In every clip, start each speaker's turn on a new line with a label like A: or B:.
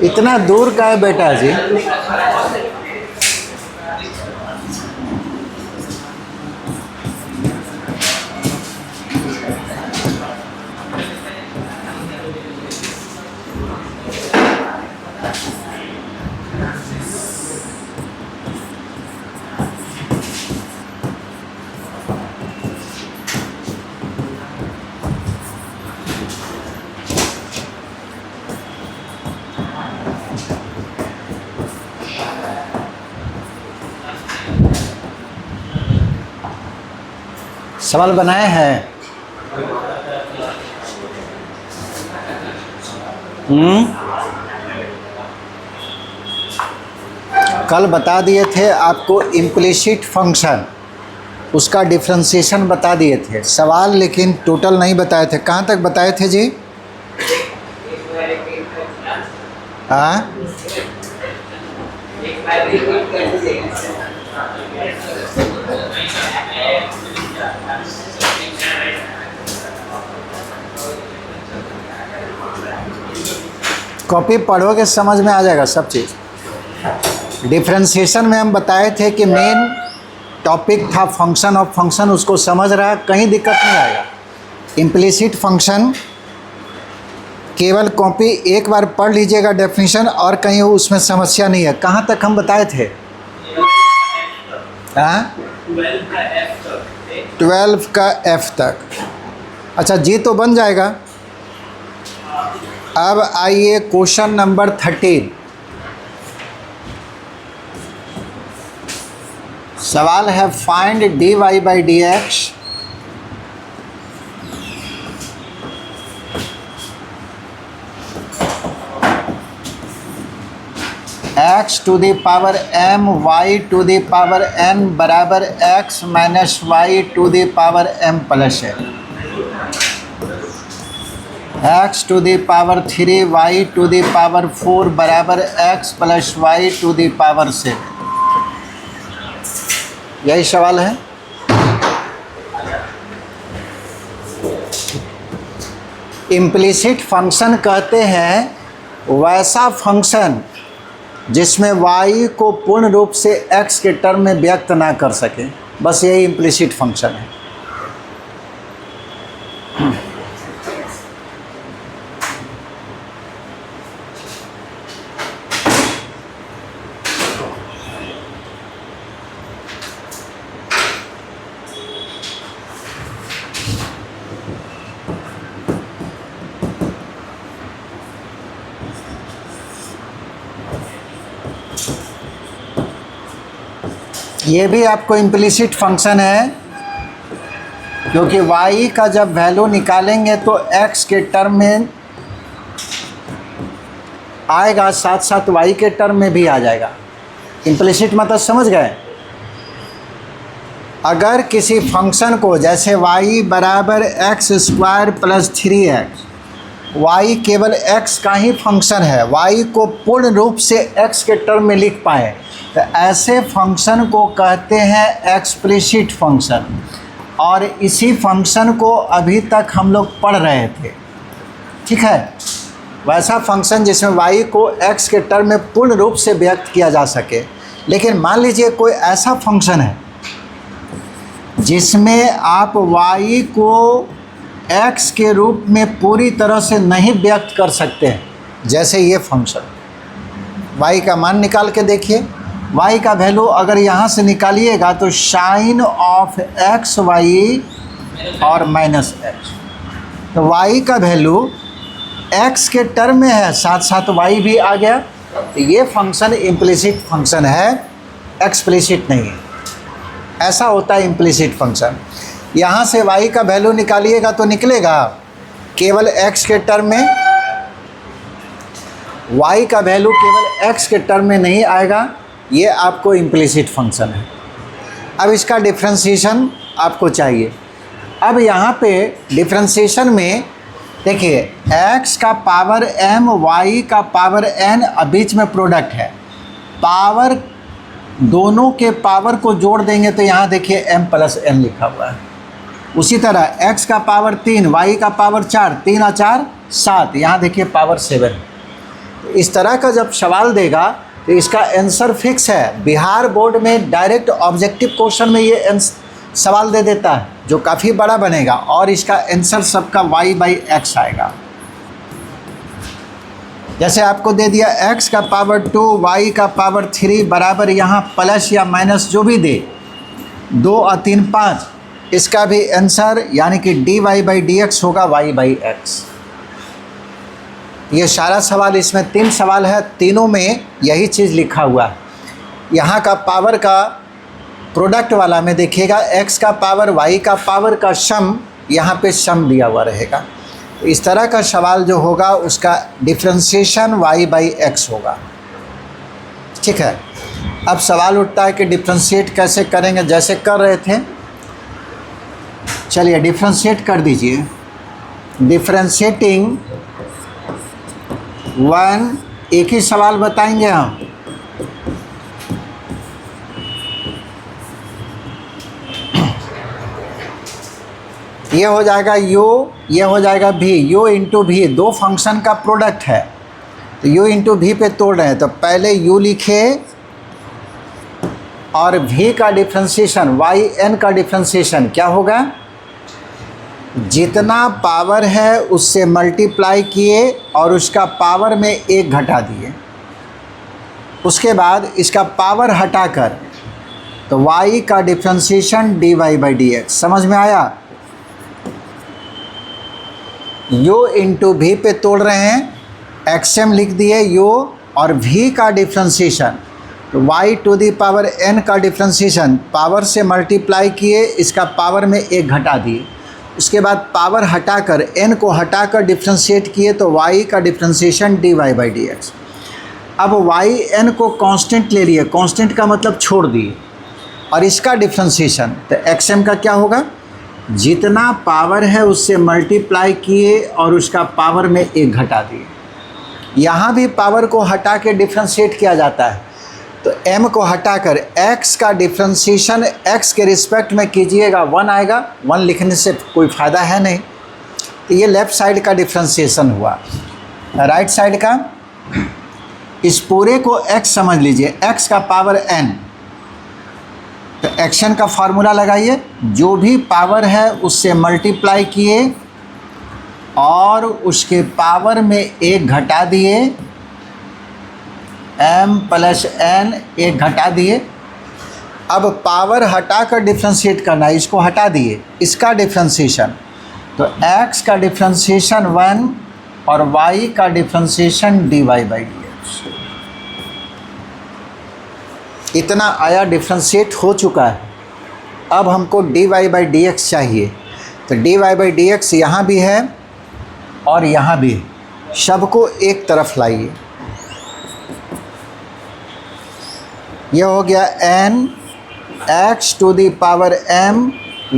A: इतना दूर का है बेटा जी? सवाल बनाए हैं? कल बता दिए थे आपको इम्प्लिसिट फंक्शन, उसका डिफरेंशिएशन बता दिए थे। सवाल लेकिन टोटल नहीं बताए थे। कहाँ तक बताए थे जी? हाँ, कॉपी पढ़ोगे समझ में आ जाएगा सब चीज़। डिफरेंशिएशन में हम बताए थे कि मेन टॉपिक था फंक्शन ऑफ फंक्शन, उसको समझ रहा, कहीं दिक्कत नहीं आएगा। इम्प्लिसिट फंक्शन केवल कॉपी एक बार पढ़ लीजिएगा डेफिनेशन, और कहीं उसमें समस्या नहीं है। कहाँ तक हम बताए थे? हाँ, 12 का F तक। अच्छा जी, तो बन जाएगा। अब आइए क्वेश्चन नंबर 13। सवाल है find dy by D X x to the power m y to the power n बराबर x minus y to the power m plus n, x to the power 3 y to the power 4 बराबर x plus y to the power 7। यही सवाल है। Implicit function कहते हैं वैसा function जिसमें y को पूर्ण रूप से x के टर्म में व्यक्त ना कर सके, बस यही इम्प्लिसिट फंक्शन है। ये भी आपको इम्प्लिसिट फंक्शन है, क्योंकि y का जब वैल्यू निकालेंगे तो x के टर्म में आएगा, साथ साथ y के टर्म में भी आ जाएगा। इम्प्लिसिट मतलब समझ गए? अगर किसी फंक्शन को, जैसे y बराबर x square plus 3x, y केवल x का ही फंक्शन है, y को पूर्ण रूप से x के टर्म में लिख पाए, तो ऐसे फंक्शन को कहते हैं एक्सप्लिसिट फंक्शन। और इसी फंक्शन को अभी तक हम लोग पढ़ रहे थे, ठीक है। वैसा फंक्शन जिसमें y को x के टर्म में पूर्ण रूप से व्यक्त किया जा सके। लेकिन मान लीजिए कोई ऐसा फंक्शन है जिसमें आप y को x के रूप में पूरी तरह से नहीं व्यक्त कर सकते हैं, जैसे ये फंक्शन। y का मान निकाल के देखिए, y का वैल्यू अगर यहाँ से निकालिएगा तो साइन ऑफ एक्स वाई और माइनस एक्स, तो y का वैल्यू x के टर्म में है, साथ साथ y भी आ गया। तो ये फंक्शन इम्प्लिसिट फंक्शन है, एक्सप्लिसिट नहीं है। ऐसा होता है इम्प्लिसिट फंक्शन। यहाँ से y का वैल्यू निकालिएगा तो निकलेगा केवल x के टर्म में, y का वैल्यू केवल x के टर्म में नहीं आएगा। ये आपको इम्प्लिसिट फंक्शन है। अब इसका डिफरेंशिएशन आपको चाहिए। अब यहाँ पे डिफरेंशिएशन में देखिए x का पावर m, y का पावर n, बीच में प्रोडक्ट है। पावर दोनों के पावर को जोड़ देंगे तो यहाँ देखिए m प्लस n लिखा हुआ है। उसी तरह x का पावर 3, y का पावर 4, 3 और 4 7, यहाँ देखिए पावर 7। तो इस तरह का जब सवाल देगा तो इसका आंसर फिक्स है। बिहार बोर्ड में डायरेक्ट ऑब्जेक्टिव क्वेश्चन में ये सवाल दे देता है जो काफ़ी बड़ा बनेगा और इसका आंसर सबका y/x आएगा। जैसे आपको दे दिया x का पावर 2, y का पावर 3 बराबर यहाँ प्लस या माइनस जो भी दे 2 और 3 5, इसका भी आंसर यानी कि dy/dx होगा y/x। ये सारा सवाल, इसमें 3 सवाल है, तीनों में यही चीज़ लिखा हुआ है। यहाँ का पावर का प्रोडक्ट वाला में देखिएगा x का पावर y का पावर का सम, यहाँ पे सम दिया हुआ रहेगा। इस तरह का सवाल जो होगा उसका डिफ्रेंशिएशन y/x होगा। ठीक है, अब सवाल उठता है कि डिफ्रेंशिएट कैसे करेंगे, जैसे कर रहे थे। चलिए डिफ्रेंशिएट कर दीजिए। डिफ्रेंशिएटिंग 1, एक ही सवाल बताएंगे हम। ये हो जाएगा u, ये हो जाएगा v, u इंटू v, दो फंक्शन का प्रोडक्ट है तो u इंटू v पे तोड़ रहे हैं। तो पहले u लिखे और v का डिफ्रेंशिएशन yn का डिफ्रेंशिएशन क्या होगा, जितना पावर है उससे मल्टीप्लाई किए और उसका पावर में 1 घटा दिए। उसके बाद इसका पावर हटाकर तो y का डिफ्रेंशिएशन dy/dx। समझ में आया। u इंटू v पे तोड़ रहे हैं, xm लिख दिए u और v का डिफ्रेंशिएशन तो y to the power n का डिफ्रेंशिएशन, पावर से मल्टीप्लाई किए, इसका पावर में 1 घटा दिए। उसके बाद पावर हटाकर n को हटाकर डिफ्रेंशिएट किए तो y का डिफ्रेंशिएशन dy/dx। अब yn को कांस्टेंट ले लिए, कांस्टेंट का मतलब छोड़ दिए, और इसका डिफ्रेंशिएशन तो xm का क्या होगा, जितना पावर है उससे मल्टीप्लाई किए और उसका पावर में 1 घटा दिए। यहाँ भी पावर को हटा के डिफ्रेंशिएट किया जाता है तो m को हटाकर x का डिफ्रेंशिएशन x के रिस्पेक्ट में कीजिएगा, 1 आएगा। 1 लिखने से कोई फ़ायदा है नहीं। तो ये लेफ़्ट साइड का डिफ्रेंशिएशन हुआ। राइट साइड का, इस पूरे को x समझ लीजिए, x का पावर n। तो एक्शन का फार्मूला लगाइए, जो भी पावर है उससे मल्टीप्लाई किए और उसके पावर में 1 घटा दिए, m प्लस n 1 घटा दिए। अब पावर हटाकर डिफ्रेंशिएट करना, इसको हटा दिए, इसका डिफ्रेंशिएशन तो x का डिफ्रेंशिएशन 1 और y का डिफ्रेंशिएशन dy/dx। इतना आया, डिफ्रेंशिएट हो चुका है। अब हमको dy/dx चाहिए तो dy/dx यहाँ भी है और यहाँ भी है, सबको एक तरफ लाइए। यह हो गया n x to the power m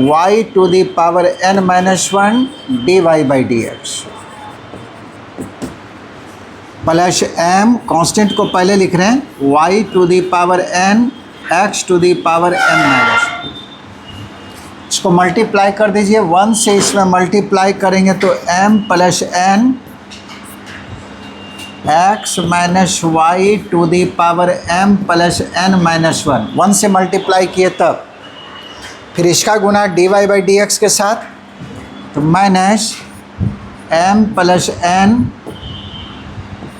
A: y to the power n-1 dy/dx plus m, constant को पहले लिख रहे हैं, y to the power n x to the power m-1। इसको मल्टीप्लाई कर दीजिए, 1 से इसमें मल्टीप्लाई करेंगे तो m plus n x minus Y to the power m plus n-1, 1 से मल्टीप्लाई किए तब। फिर इसका गुना dy/dx के साथ तो minus m plus n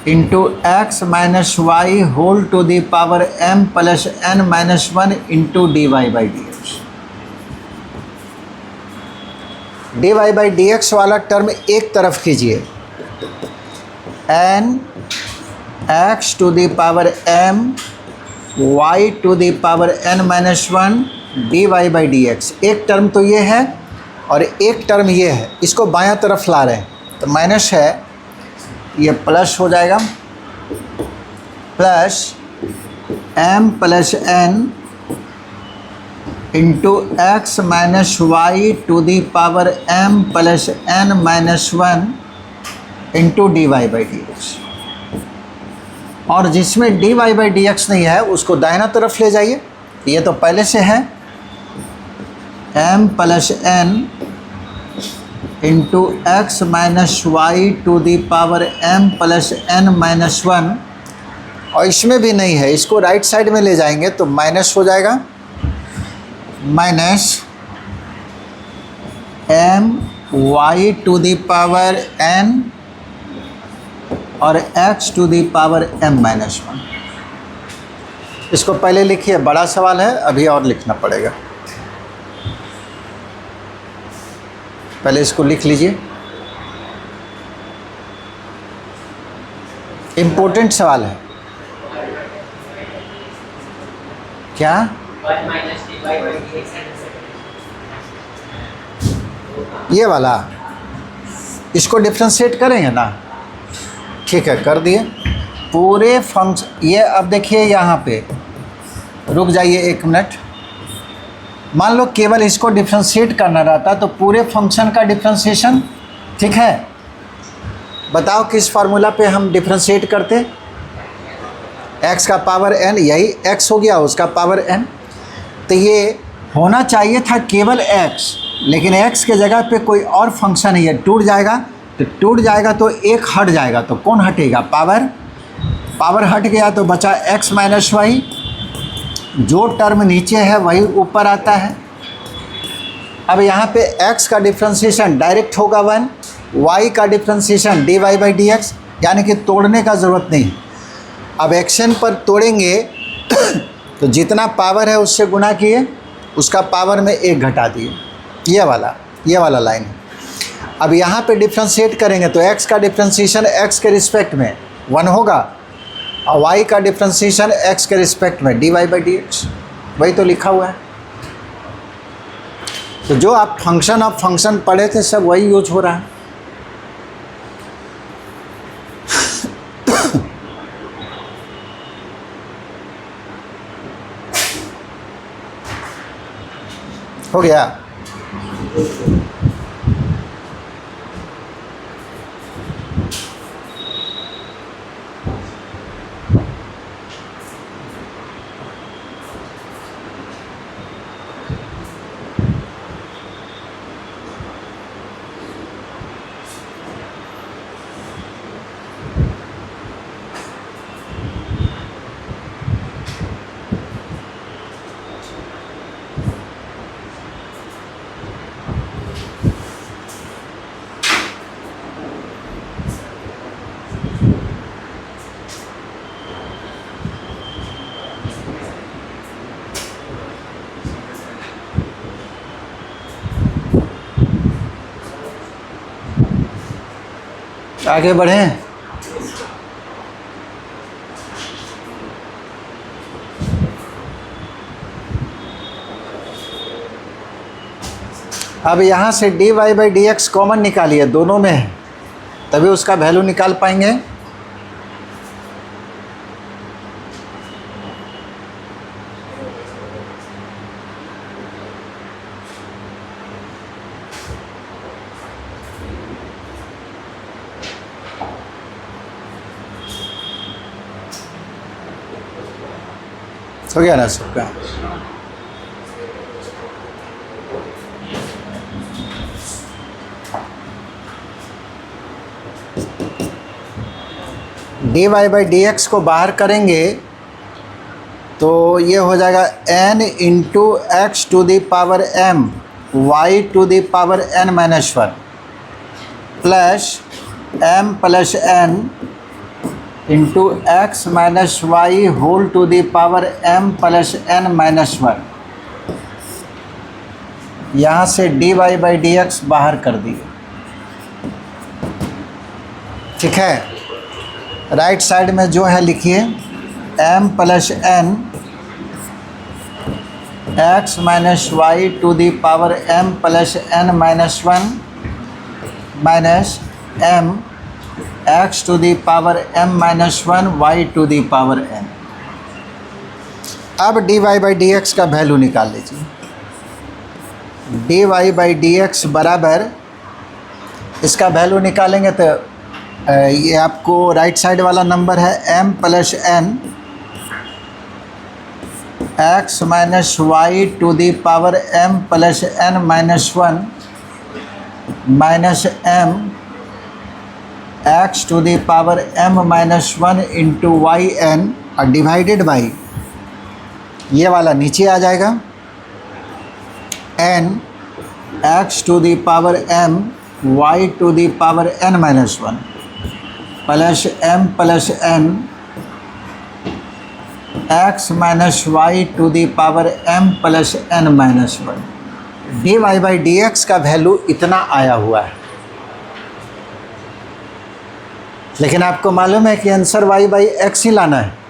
A: into x minus Y whole to the power m plus n-1 into dy/dx। dy/dx वाला term एक तरफ कीजिए, n x to the power m y to the power n-1 dy/dx। एक term तो ये है और एक टर्म ये है, इसको बायां तरफ ला रहे हैं तो माइनस है, ये प्लस हो जाएगा, plus m plus n into x minus Y to the power m plus n-1 into D Y by D x. और जिसमें D Y by D x नहीं है उसको दाहिना तरफ ले जाइए। ये तो पहले से है m plus n into x minus Y to the power m plus n minus 1। और इसमें भी नहीं है, इसको राइट साइड में ले जाएंगे तो माइनस हो जाएगा, minus m y to the power n और x to the power m minus 1। इसको पहले लिखिए, बड़ा सवाल है, अभी और लिखना पड़ेगा। पहले इसको लिख लीजिए, इम्पोर्टेंट सवाल है। क्या? ये वाला, इसको डिफ्रेंशिएट करेंगे ना, ठीक है, कर दिए। पूरे फंक्शन, ये अब देखिए यहाँ पे, रुक जाइए एक मिनट। मान लो केवल इसको डिफ्रेंशिएट करना रहता तो पूरे फंक्शन का डिफ्रेंशिएशन, ठीक है, बताओ किस फार्मूला पे हम डिफ्रेंशिएट करते? x का पावर n, यही x हो गया, उसका पावर n। तो ये होना चाहिए था केवल x, लेकिन x के जगह पे कोई और फंक्शन है, ये टूट जाएगा। तो टूट जाएगा तो एक हट जाएगा, तो कौन हटेगा? पावर हट गया तो बचा x माइनस वाई। जो टर्म नीचे है वही ऊपर आता है। अब यहाँ पे x का डिफ्रेंशिएशन डायरेक्ट होगा 1, y का differentiation dy by D x, यानी कि तोड़ने का ज़रूरत नहीं। अब एक्शन पर तोड़ेंगे तो जितना पावर है उससे गुना किए, उसका पावर में 1 घटा दिए, ये वाला लाइन है। अब यहाँ पे डिफ्रेंशिएट करेंगे तो x का डिफ्रेंशिएशन x के रिस्पेक्ट में 1 होगा और y का डिफ्रेंशिएशन x के रिस्पेक्ट में dy बाई डी एक्स, वही तो लिखा हुआ है। तो जो आप फंक्शन ऑफ फंक्शन पढ़े थे सब वही यूज हो रहा है। हो गया? आगे बढ़ें। अब यहाँ से dy by D x common निकालिए, दोनों में है, तभी उसका वैल्यू निकाल पाएंगे। हो गया ना सबका? dy बाई डी एक्स को बाहर करेंगे तो ये हो जाएगा n into x to the power m y to the power n minus 1 plus m plus n into x minus Y whole to the power m plus n minus 1। यहाँ से dy by D x बाहर कर दिए, ठीक है। Right side में जो है लिखिए m plus n x minus Y to the power m plus n minus 1 minus m x to the power m minus 1 y to the power n। अब dy बाई डी एक्स का value निकाल लीजिए। dy by D x बराबर, इसका value निकालेंगे तो ये आपको राइट साइड वाला नंबर है m plus n x minus Y to the power m plus n minus 1 minus m x to the power m minus 1 into y n और divided by ये वाला नीचे आ जाएगा n x to the power m y to the power n minus 1 plus m plus n x minus Y to the power m plus n minus 1 d Y by D x का value इतना आया हुआ है। लेकिन आपको मालूम है कि आंसर y बाई एक्स ही लाना है।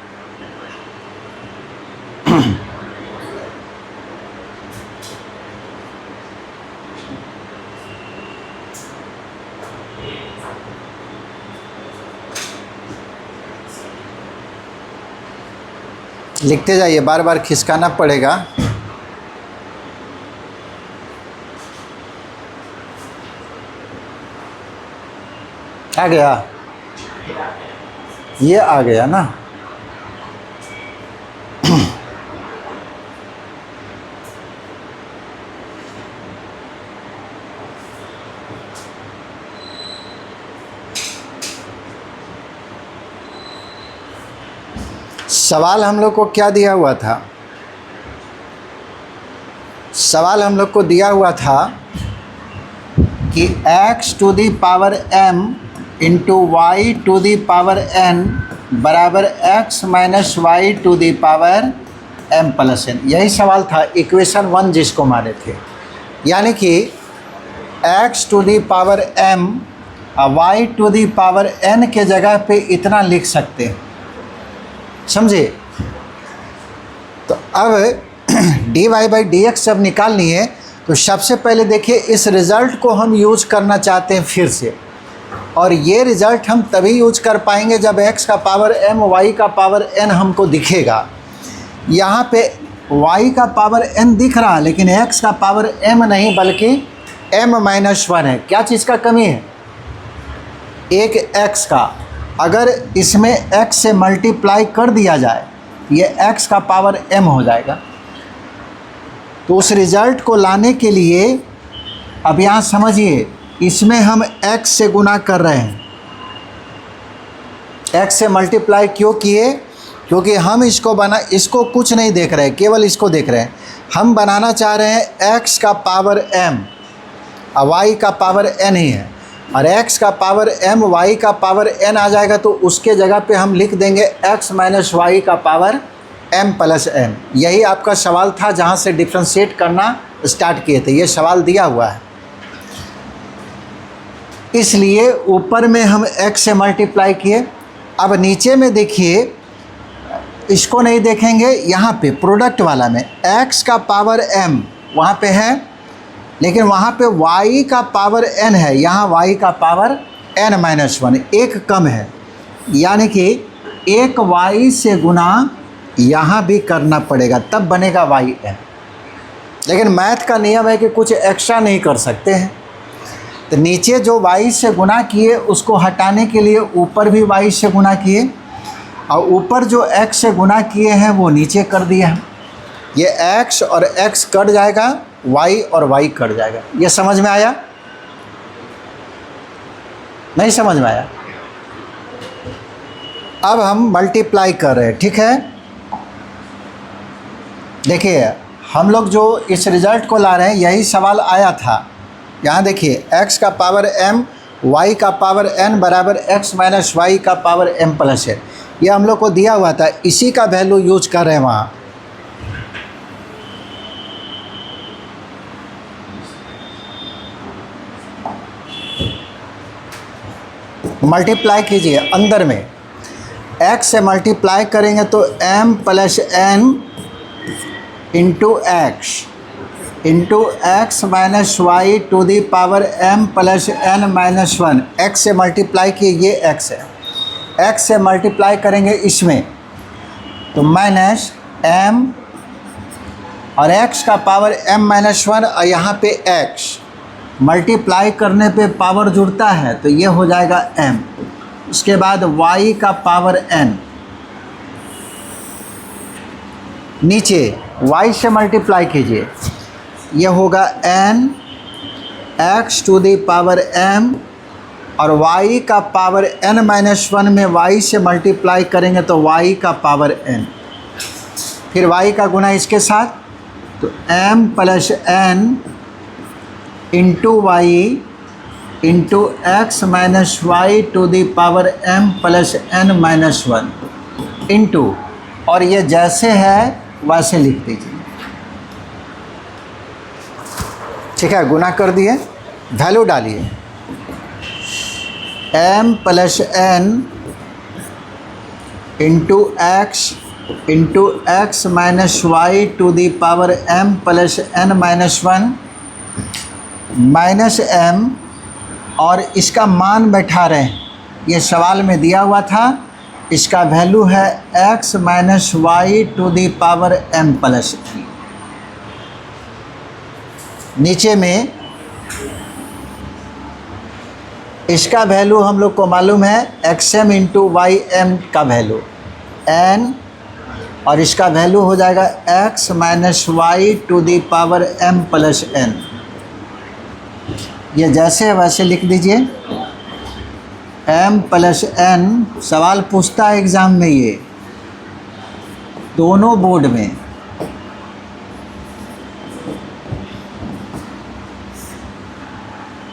A: लिखते जाइए, बार बार खिसकाना पड़ेगा। आ गया, ये आ गया ना। सवाल हम लोग को क्या दिया हुआ था? सवाल हम लोग को दिया हुआ था कि x to the power m into y to the power n बराबर x minus Y to the power m plus n। यही सवाल था, इक्वेशन 1 जिसको माने थे। यानी कि x to the power m y to the power n के जगह पे इतना लिख सकते हैं, समझे? तो अब d Y by D x जब निकालनी है तो सबसे पहले देखिए इस रिज़ल्ट को हम यूज करना चाहते हैं फिर से, और ये रिज़ल्ट हम तभी यूज कर पाएंगे जब x का पावर m y का पावर n हमको दिखेगा। यहाँ पे y का पावर n दिख रहा है लेकिन x का पावर m नहीं बल्कि m माइनस 1 है। क्या चीज़ का कमी है? एक x का। अगर इसमें x से मल्टीप्लाई कर दिया जाए ये x का पावर m हो जाएगा। तो उस रिज़ल्ट को लाने के लिए अब यहाँ समझिए, इसमें हम x से गुना कर रहे हैं। x से मल्टीप्लाई क्यों किए? क्योंकि हम इसको कुछ नहीं देख रहे हैं, केवल इसको देख रहे हैं। हम बनाना चाह रहे हैं x का पावर m और y का पावर n ही है, और x का पावर m y का पावर n आ जाएगा तो उसके जगह पे हम लिख देंगे x माइनस वाई का पावर m प्लस n। यही आपका सवाल था जहाँ से डिफ्रेंशिएट करना स्टार्ट किए थे। ये सवाल दिया हुआ है, इसलिए ऊपर में हम x से मल्टीप्लाई किए। अब नीचे में देखिए, इसको नहीं देखेंगे, यहाँ पे प्रोडक्ट वाला में x का पावर m वहाँ पे है, लेकिन वहाँ पे y का पावर n है, यहाँ y का पावर n माइनस 1 एक कम है। यानी कि एक y से गुना यहाँ भी करना पड़ेगा तब बनेगा yn। लेकिन मैथ का नियम है कि कुछ एक्स्ट्रा नहीं कर सकते हैं, तो नीचे जो y से गुना किए उसको हटाने के लिए ऊपर भी y से गुना किए, और ऊपर जो x से गुना किए हैं वो नीचे कर दिया है। ये x और x कट जाएगा, y और y कट जाएगा। ये समझ में आया? नहीं समझ में आया? अब हम मल्टीप्लाई कर रहे हैं, ठीक है? देखिए हम लोग जो इस रिज़ल्ट को ला रहे हैं यही सवाल आया था। यहाँ देखिए x का पावर m y का पावर n बराबर x माइनस वाई का पावर m प्लस है। ये हम लोग को दिया हुआ था, इसी का वैल्यू यूज कर रहे हैं वहाँ। मल्टीप्लाई कीजिए अंदर में, x से मल्टीप्लाई करेंगे तो m plus n into x minus Y to the power m plus n minus 1। x से मल्टीप्लाई किए, ये x है, x से मल्टीप्लाई करेंगे इसमें तो माइनस m और x का पावर m माइनस 1, और यहाँ पे x मल्टीप्लाई करने पे पावर जुड़ता है तो ये हो जाएगा m। उसके बाद y का पावर n, नीचे y से मल्टीप्लाई कीजिए, यह होगा n x to the power m, और y का पावर n माइनस 1 में y से मल्टीप्लाई करेंगे तो y का पावर n, फिर y का गुना इसके साथ, तो m plus n into y into x minus Y to the power m plus n minus 1 into, और ये जैसे है वैसे लिख दीजिए। ठीक है, गुना कर दिए, वैल्यू डालिए, m plus n into x minus Y to the power m plus n minus 1 minus m, और इसका मान बैठा रहे हैं, ये सवाल में दिया हुआ था, इसका वैल्यू है x minus Y to the power m plus n। नीचे में इसका वैल्यू हम लोग को मालूम है xm इंटू वाई एम का वैल्यू n, और इसका वैल्यू हो जाएगा x minus Y to the power m plus n। ये जैसे वैसे लिख दीजिए, m प्लस n, सवाल पूछता है एग्ज़ाम में ये दोनों बोर्ड में,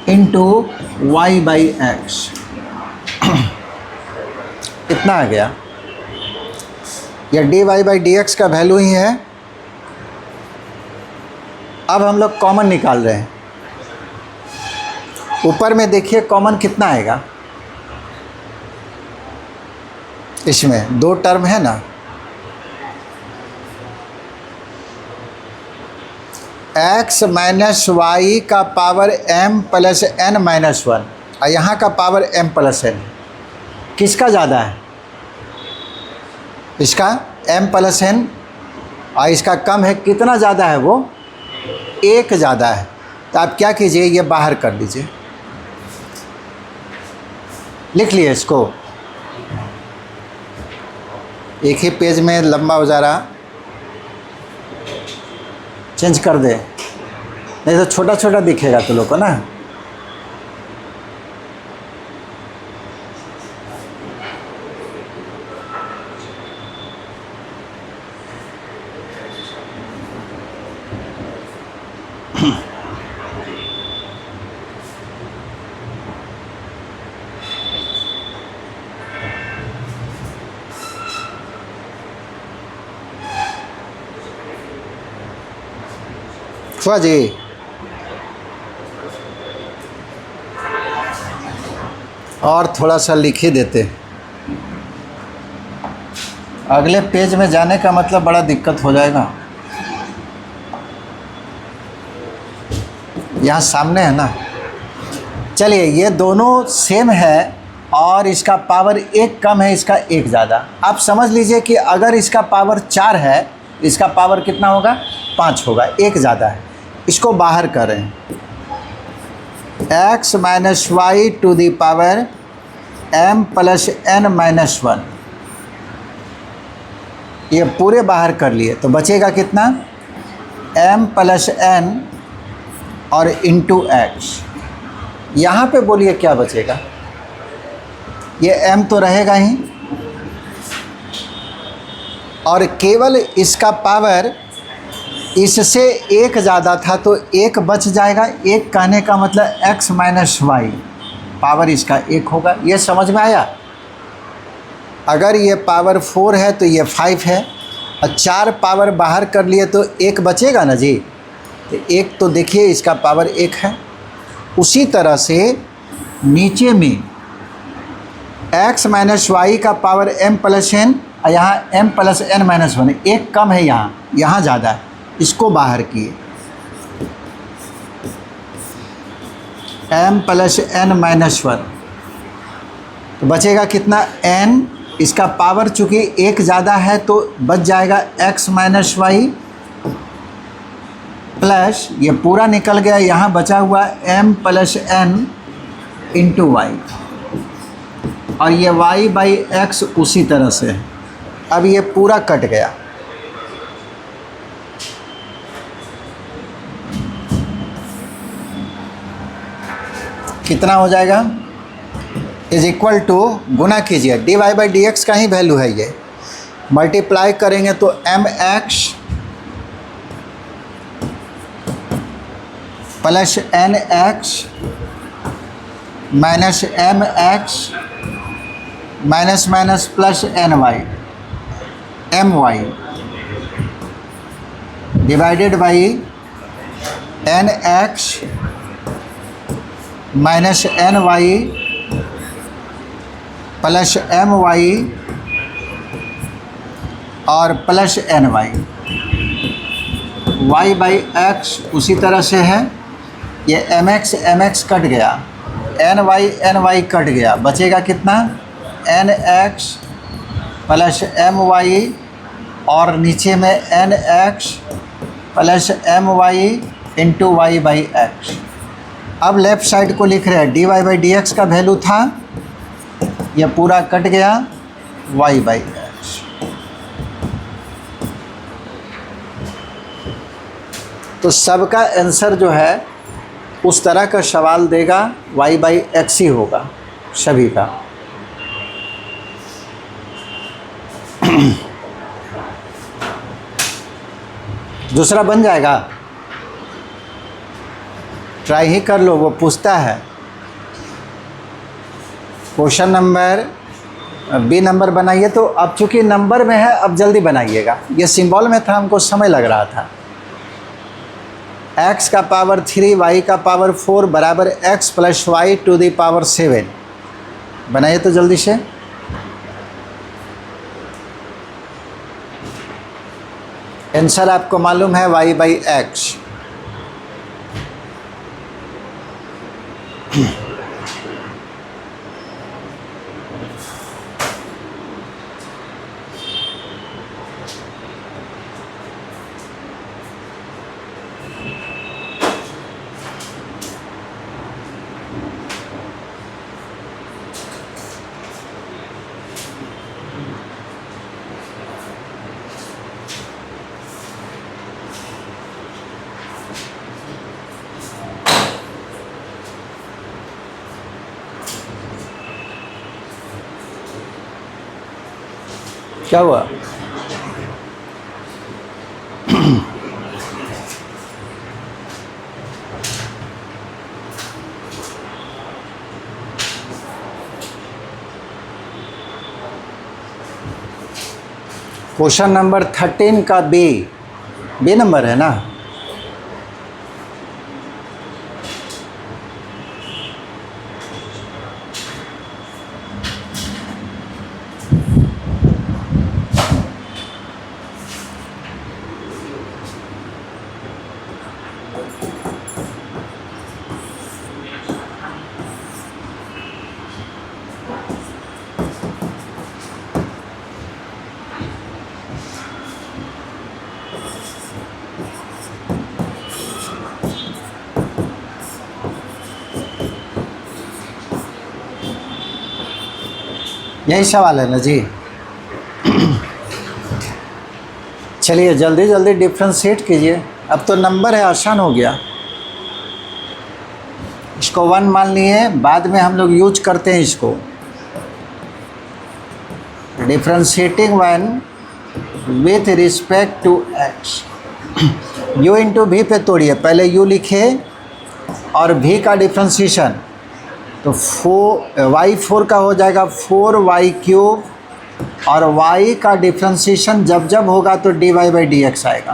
A: इंटू वाई बाई एक्स, इतना आ गया। यह d Y by D x का वैल्यू ही है। अब हम लोग कॉमन निकाल रहे हैं, ऊपर में देखिए कॉमन कितना आएगा, इसमें दो टर्म है ना, x माइनस वाई का power m plus n minus 1, और यहाँ का पावर m प्लस n, किसका ज़्यादा है? इसका m प्लस n, और इसका कम है, कितना ज़्यादा है? वो एक ज़्यादा है। तो आप क्या कीजिए, ये बाहर कर लीजिए, लिख लिए इसको, एक ही पेज में लंबा हो जा रहा, चेंज कर दे, नहीं तो छोटा छोटा दिखेगा तो लोग को ना। हुआ जी, और थोड़ा सा लिख ही देते, अगले पेज में जाने का मतलब बड़ा दिक्कत हो जाएगा। यहाँ सामने है ना, चलिए ये दोनों सेम है, और इसका पावर एक कम है, इसका एक ज़्यादा। आप समझ लीजिए कि अगर इसका पावर 4 है, इसका पावर कितना होगा? 5 होगा, एक ज़्यादा है। इसको बाहर करें, x minus Y to the power m plus n minus 1, ये पूरे बाहर कर लिए, तो बचेगा कितना? m प्लस n और इंटू एक्स। यहाँ पे बोलिए क्या बचेगा? ये m तो रहेगा ही, और केवल इसका पावर इससे एक ज़्यादा था तो एक बच जाएगा। एक कहने का मतलब x माइनस वाई, पावर इसका एक होगा। ये समझ में आया? अगर ये पावर 4 है तो ये 5 है, और 4 पावर बाहर कर लिए तो एक बचेगा ना जी, तो एक तो देखिए इसका पावर 1 है। उसी तरह से नीचे में x माइनस वाई का पावर m प्लस n, और यहाँ m प्लस n माइनस 1, एक कम है, यहाँ ज़्यादा है, इसको बाहर किए, m प्लस n माइनस 1, तो बचेगा कितना? n, इसका पावर चूँकि एक ज़्यादा है तो बच जाएगा x माइनस वाई, प्लस ये पूरा निकल गया, यहाँ बचा हुआ m plus n into y, और ये y बाई एक्स उसी तरह से है। अब ये पूरा कट गया, कितना हो जाएगा, इज इक्वल टू, गुना कीजिए, d Y by D x का ही वैल्यू है ये, मल्टीप्लाई करेंगे तो m x plus n x minus m x minus minus plus n y m y divided by n x minus n y plus m y और plus n y, y by x उसी तरह से है, ये m x cut गया, n y cut गया, बचेगा कितना, n x plus m y और नीचे में n x plus m y into y by x. अब लेफ़्ट साइड को लिख रहे हैं, d Y by D x का वैल्यू था, ये पूरा कट गया, वाई बाई एक्स। तो सबका आंसर जो है उस तरह का सवाल देगा, वाई बाई एक्स ही होगा सभी का। दूसरा बन जाएगा, ट्राई ही कर लो, वो पूछता है क्वेश्चन नंबर बी नंबर बनाइए। तो अब चूंकि नंबर में है अब जल्दी बनाइएगा, ये सिंबल में था हमको समय लग रहा था। x का पावर 3 y का पावर 4 बराबर x plus y to the power 7, बनाइए तो जल्दी से। आंसर आपको मालूम है y बाई एक्स। क्या हुआ, क्वेश्चन नंबर 13 का बी नंबर है ना। यही सवाल है ना जी। चलिए जल्दी जल्दी डिफ्रेंशिएट कीजिए, अब तो नंबर है, आसान हो गया। इसको 1 मान लिए, बाद में हम लोग यूज करते हैं इसको, differentiating 1 with respect to x. u into v पे तोड़िए, पहले u लिखे और v का डिफ्रेंशिएशन, तो y4 का हो जाएगा 4y³ और y का डिफ्रेंशिएशन जब जब होगा तो dy बाई डी एक्स आएगा,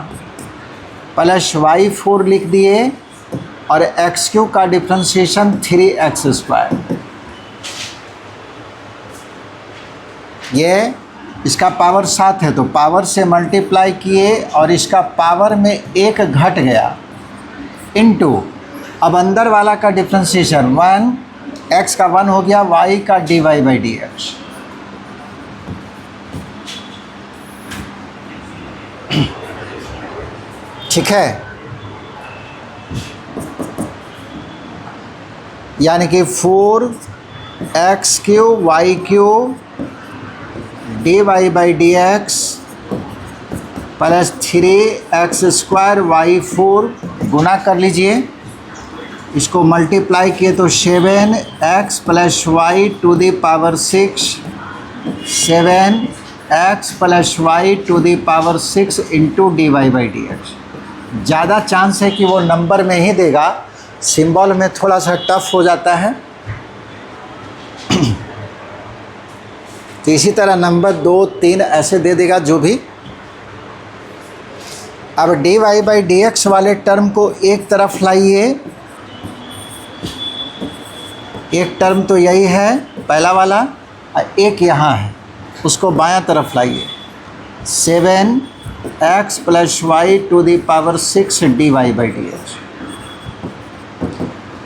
A: प्लस y4 लिख दिए और x³ का डिफ्रेंशिएशन 3x²। ये इसका पावर 7 है तो पावर से मल्टीप्लाई किए और इसका पावर में 1 घट गया, इनटू अब अंदर वाला का डिफ्रेंशिएशन 1, x का 1 हो गया, y का dy बाई डी एक्स। ठीक है, यानी कि 4 x cube y cube d Y by D x plus 3x² y4 गुना कर लीजिए। इसको मल्टीप्लाई किए तो 7x plus y to the power 6, 7x plus y to the power 6 into D Y by D x. ज़्यादा chance है कि वो नंबर में ही देगा, सिंबल में थोड़ा सा टफ हो जाता है। तो इसी तरह नंबर 2, 3 ऐसे दे देगा जो भी। अब d Y by D x वाले टर्म को एक तरफ लाइए। एक टर्म तो यही है पहला वाला, और एक यहाँ है, उसको बायां तरफ लाइए। 7x plus y to the power 6 d Y by D x.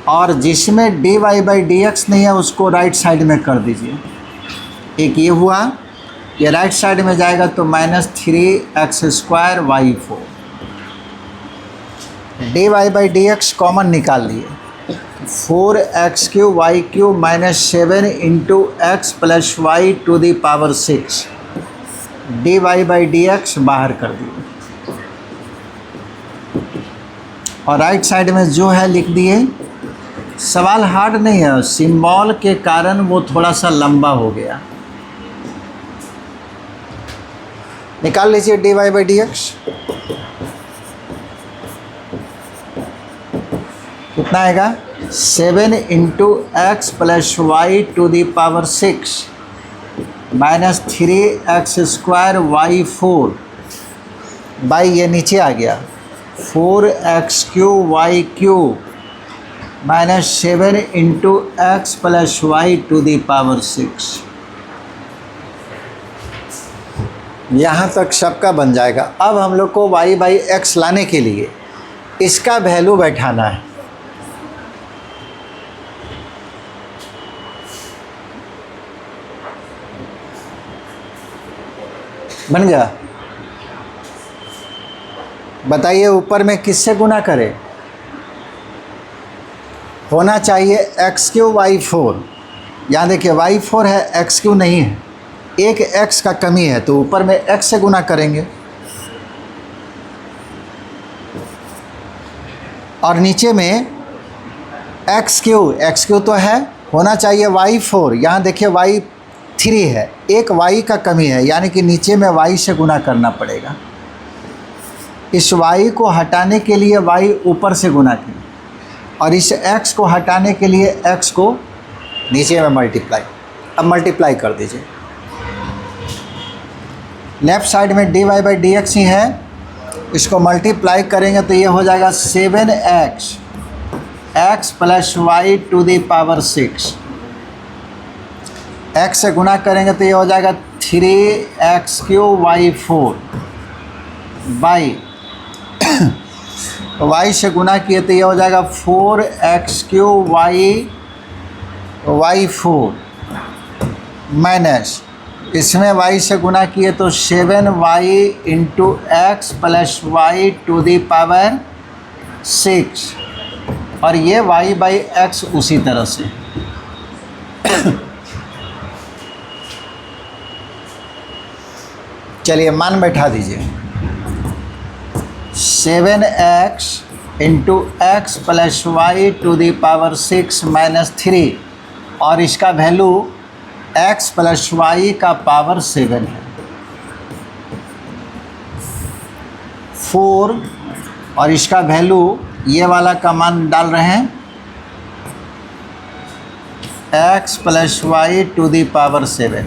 A: और जिसमें D Y by D x नहीं है उसको राइट साइड में कर दीजिए। एक ये हुआ, ये राइट साइड में जाएगा तो -3x² y4। D Y by D x common निकाल लिए। 4x³ y³ minus 7 into x plus y to the power 6 d Y by D x बाहर कर दिए। और राइट साइड में जो है लिख दिए। सवाल हार्ड नहीं है, सिंबल के कारण वो थोड़ा सा लंबा हो गया। निकाल लीजिए d Y by D x. कितना आएगा? 7 into x plus y to the power 6 minus 3x² y4 by ये नीचे आ गया 4x³ y³ minus 7 into x plus y to the power 6। यहाँ तक सबका बन जाएगा। अब हम लोग को y बाई एक्स लाने के लिए इसका वैल्यू बैठाना है। बन गया? बताइए ऊपर में किससे गुना करें? होना चाहिए x³ y4। यहाँ देखिए y4 है, x³ नहीं है, एक x का कमी है तो ऊपर में x से गुना करेंगे। और नीचे में x³ तो है, होना चाहिए y4। यहाँ देखिए y3 है, एक y का कमी है, यानी कि नीचे में y से गुना करना पड़ेगा। इस y को हटाने के लिए y ऊपर से गुना किया और इस x को हटाने के लिए x को नीचे में मल्टीप्लाई। अब मल्टीप्लाई कर दीजिए। लेफ़्ट साइड में d Y by D x ही है, इसको मल्टीप्लाई करेंगे तो ये हो जाएगा 7x plus y to the power 6। x से गुना करेंगे तो ये हो जाएगा 3x³ y4 बाई y से गुना किए तो ये हो जाएगा 4x³ y4 माइनस इसमें y से गुना किए तो 7y into x plus y to the power 6 और ये y बाई एक्स उसी तरह से। चलिए मान बैठा दीजिए। 7x into x plus y to the power 6 minus 3 और इसका वैल्यू x प्लस वाई का पावर 7 है। 4 और इसका वैल्यू ये वाला का मान डाल रहे हैं x plus y to the power 7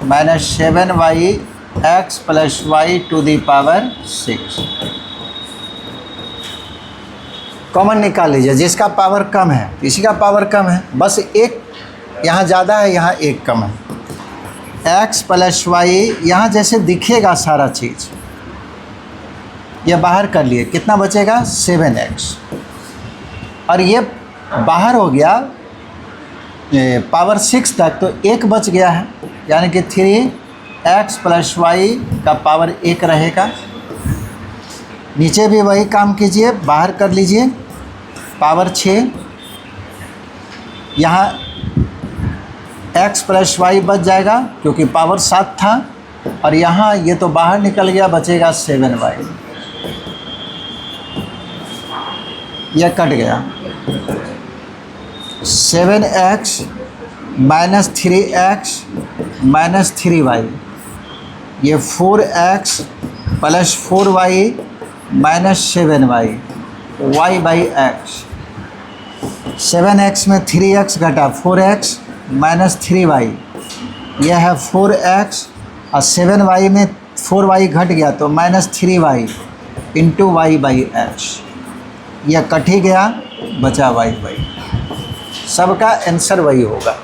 A: minus 7y x plus y to the power 6। Common निकाल लीजिए। जिसका पावर कम है इसी का पावर कम है, बस एक यहाँ ज़्यादा है, यहाँ एक कम है। x प्लस वाई यहाँ जैसे दिखेगा सारा चीज़, ये बाहर कर लिए, कितना बचेगा 7x और ये बाहर हो गया पावर 6 तक तो एक बच गया है, यानी कि 3x प्लस वाई का पावर 1 रहेगा। नीचे भी वही काम कीजिए, बाहर कर लीजिए पावर 6। यहाँ x प्लस वाई बच जाएगा क्योंकि पावर 7 था, और यहाँ ये तो बाहर निकल गया, बचेगा 7y। यह कट गया। 7x minus 3x minus 3y, ये 4x plus 4y minus 7y, y by x. 7x में 3x घटा 4x माइनस 3y, यह है 4x, और 7y में 4y घट गया तो minus 3y into y by x. यह कट ही गया, बचा y बाई। सबका आंसर वही होगा।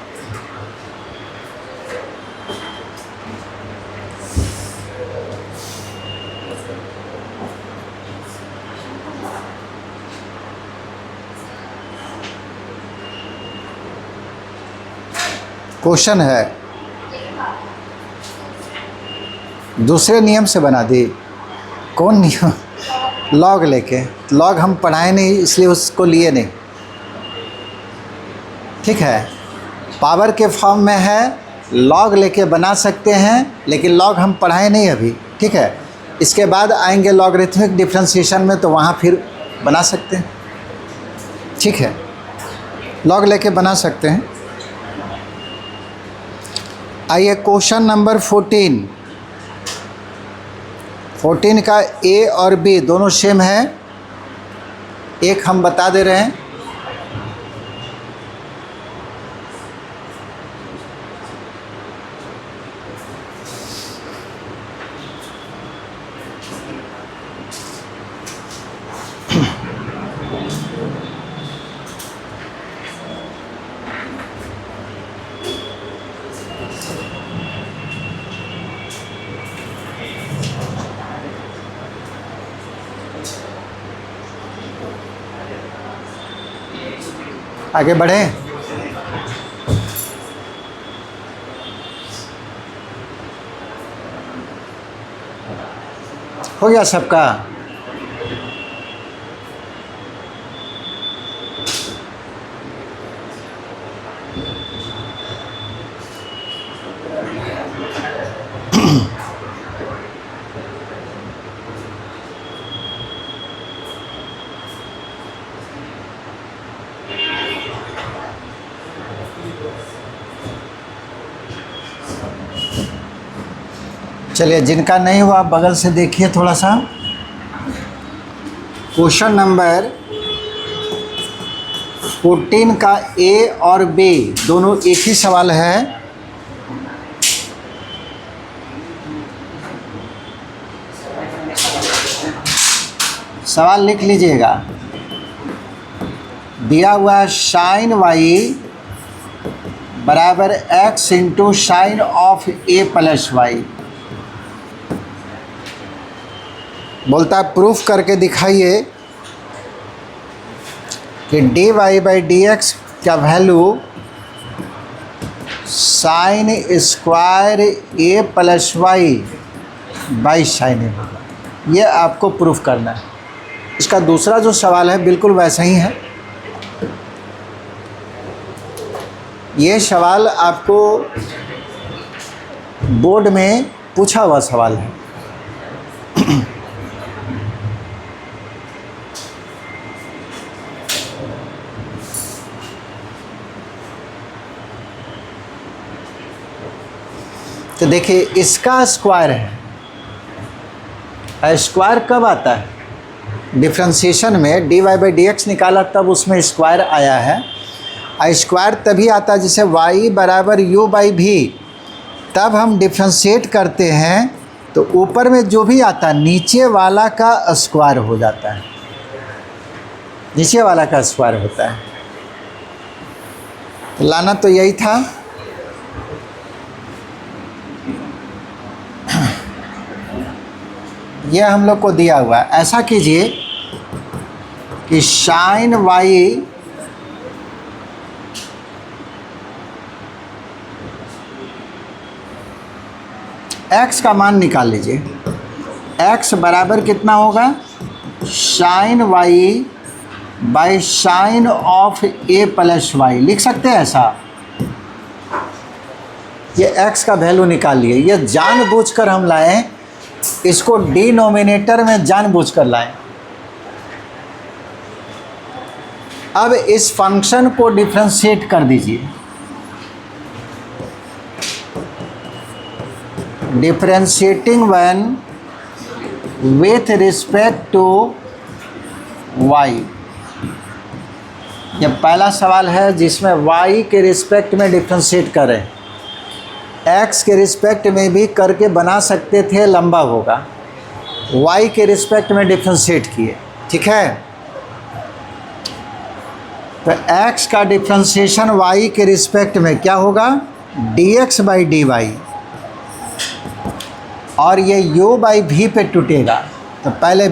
A: क्वेश्चन है, दूसरे नियम से बना दी। कौन नियम? लॉग लेके। लॉग हम पढ़ाए नहीं इसलिए उसको लिए नहीं, ठीक है। पावर के फॉर्म में है, लॉग लेके बना सकते हैं, लेकिन लॉग हम पढ़ाए नहीं अभी, ठीक है। इसके बाद आएंगे लॉगरिथमिक डिफरेंशिएशन में, तो वहाँ फिर बना सकते हैं, ठीक है। लॉग लेके बना सकते हैं। आइए क्वेश्चन नंबर 14 का ए और बी दोनों सेम है। एक हम बता दे रहे हैं, आगे बढ़ें। हो गया सबका? चलिए, जिनका नहीं हुआ बगल से देखिए थोड़ा सा। क्वेश्चन नंबर 14 का ए और बी दोनों एक ही सवाल है। सवाल लिख लीजिएगा। दिया हुआ है साइन वाई बराबर x into sine of a plus y. बोलता है प्रूफ करके दिखाइए कि d Y by D x का value sine square a plus y by sine a होगा। ये आपको प्रूफ करना है। इसका दूसरा जो सवाल है बिल्कुल वैसा ही है। ये सवाल आपको बोर्ड में पूछा हुआ सवाल है। तो देखिए, इसका स्क्वायर है। स्क्वायर कब आता है? डिफ्रेंशिएशन में d Y by D x निकाला तब उसमें स्क्वायर आया है। स्क्वायर तभी आता है जैसे y बराबर u बाई भी, तब हम डिफ्रेंशिएट करते हैं तो ऊपर में जो भी आता है नीचे वाला का स्क्वायर हो जाता है, नीचे वाला का स्क्वायर होता है। तो लाना तो यही था। यह हम लोग को दिया हुआ है। ऐसा कीजिए कि साइन वाई एक्स का मान निकाल लीजिए। एक्स बराबर कितना होगा? Sine y by sine of a plus y. लिख सकते हैं ऐसा। ये x का वैल्यू निकाल लिए। ये जानबूझकर हम लाए, इसको डिनोमिनेटर में जानबूझकर लाए। अब इस फंक्शन को डिफरेंशिएट कर दीजिए। Differentiating when with respect to y, ये पहला सवाल है जिसमें y के रिस्पेक्ट में डिफरेंशिएट करें। x के रिस्पेक्ट में भी करके बना सकते थे, लंबा होगा। y के रिस्पेक्ट में डिफरेंशिएट किए, ठीक है। तो x का डिफरेंशिएशन y के रिस्पेक्ट में क्या होगा, dx बाई dy, और ये u बाई v पे टूटेगा। तो पहले